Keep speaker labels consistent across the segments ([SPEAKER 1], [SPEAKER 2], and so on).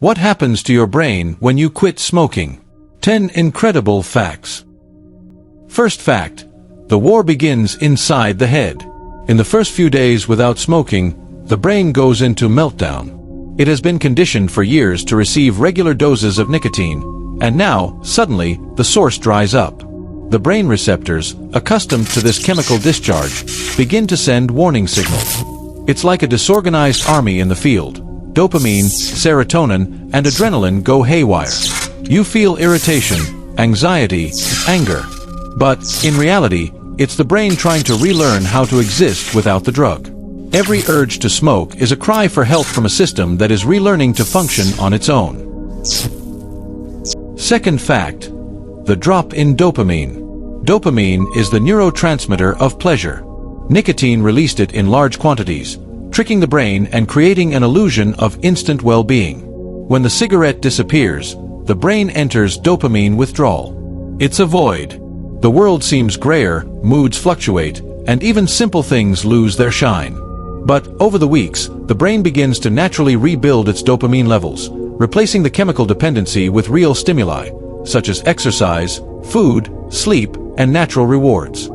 [SPEAKER 1] What happens to your brain when you quit smoking? 10 incredible facts. First fact: the war begins inside the head. In the first few days without smoking, the brain goes into meltdown. It has been conditioned for years to receive regular doses of nicotine, and now, suddenly, the source dries up. The brain receptors, accustomed to this chemical discharge, begin to send warning signals. It's like a disorganized army in the field. Dopamine, serotonin, and adrenaline go haywire. You feel irritation, anxiety, anger. But, in reality, it's the brain trying to relearn how to exist without the drug. Every urge to smoke is a cry for help from a system that is relearning to function on its own. Second fact: the drop in dopamine. Dopamine is the neurotransmitter of pleasure. Nicotine released it in large quantities, tricking the brain and creating an illusion of instant well-being. When the cigarette disappears, the brain enters dopamine withdrawal. It's a void. The world seems grayer, moods fluctuate, and even simple things lose their shine. But, over the weeks, the brain begins to naturally rebuild its dopamine levels, replacing the chemical dependency with real stimuli, such as exercise, food, sleep, and natural rewards.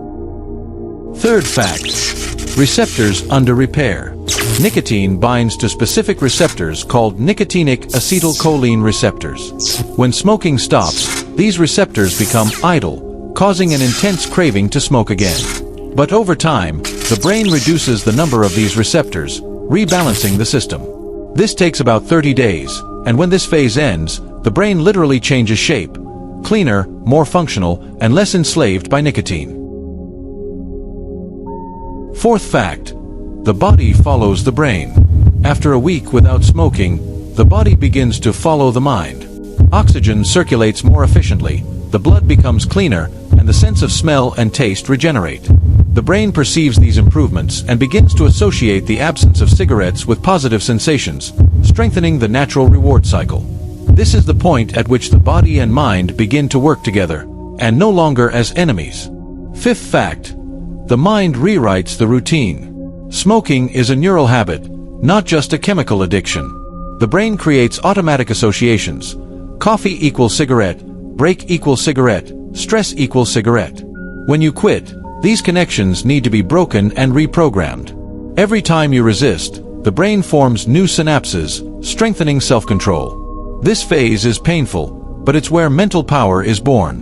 [SPEAKER 1] Third fact: receptors under repair. Nicotine binds to specific receptors called nicotinic acetylcholine receptors. When smoking stops, these receptors become idle, causing an intense craving to smoke again. But over time, the brain reduces the number of these receptors, rebalancing the system. This takes about 30 days, and when this phase ends, the brain literally changes shape, cleaner, more functional, and less enslaved by nicotine. Fourth fact: the body follows the brain. After a week without smoking, the body begins to follow the mind. Oxygen circulates more efficiently, the blood becomes cleaner, and the sense of smell and taste regenerate. The brain perceives these improvements and begins to associate the absence of cigarettes with positive sensations, strengthening the natural reward cycle. This is the point at which the body and mind begin to work together, and no longer as enemies. Fifth fact: the mind rewrites the routine. Smoking is a neural habit, not just a chemical addiction. The brain creates automatic associations. Coffee equals cigarette, break equals cigarette, stress equals cigarette. When you quit, these connections need to be broken and reprogrammed. Every time you resist, the brain forms new synapses, strengthening self-control. This phase is painful, but it's where mental power is born.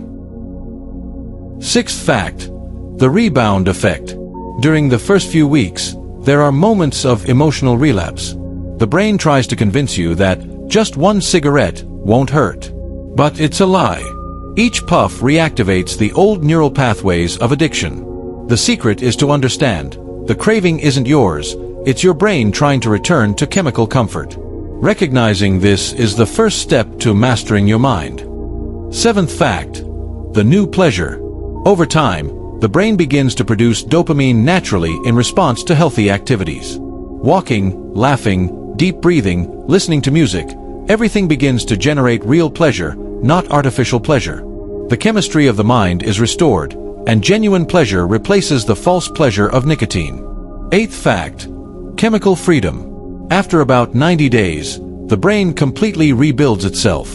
[SPEAKER 1] Sixth fact: the rebound effect. During the first few weeks, there are moments of emotional relapse. The brain tries to convince you that just one cigarette won't hurt. But it's a lie. Each puff reactivates the old neural pathways of addiction. The secret is to understand: the craving isn't yours, it's your brain trying to return to chemical comfort. Recognizing this is the first step to mastering your mind. Seventh fact: the new pleasure. Over time, the brain begins to produce dopamine naturally in response to healthy activities. Walking, laughing, deep breathing, listening to music, everything begins to generate real pleasure, not artificial pleasure. The chemistry of the mind is restored, and genuine pleasure replaces the false pleasure of nicotine. Eighth fact: chemical freedom. After about 90 days, the brain completely rebuilds itself.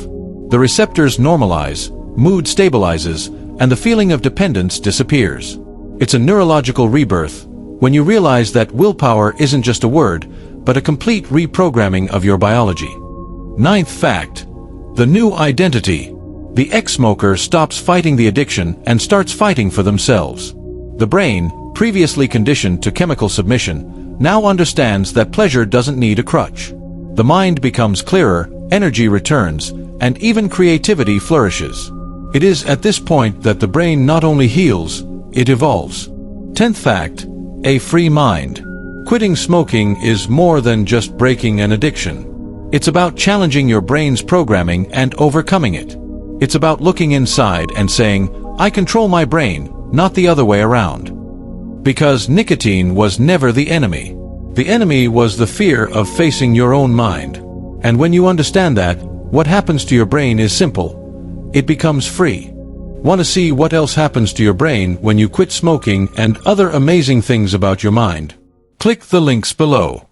[SPEAKER 1] The receptors normalize, mood stabilizes, and the feeling of dependence disappears. It's a neurological rebirth, when you realize that willpower isn't just a word, but a complete reprogramming of your biology. Ninth fact: the new identity. The ex-smoker stops fighting the addiction and starts fighting for themselves. The brain, previously conditioned to chemical submission, now understands that pleasure doesn't need a crutch. The mind becomes clearer, energy returns, and even creativity flourishes. It is at this point that the brain not only heals, it evolves. 10th fact: a free mind. Quitting smoking is more than just breaking an addiction. It's about challenging your brain's programming and overcoming it. It's about looking inside and saying, I control my brain, not the other way around. Because nicotine was never the enemy. The enemy was the fear of facing your own mind. And when you understand that, what happens to your brain is simple. It becomes free. Want to see what else happens to your brain when you quit smoking and other amazing things about your mind? Click the links below.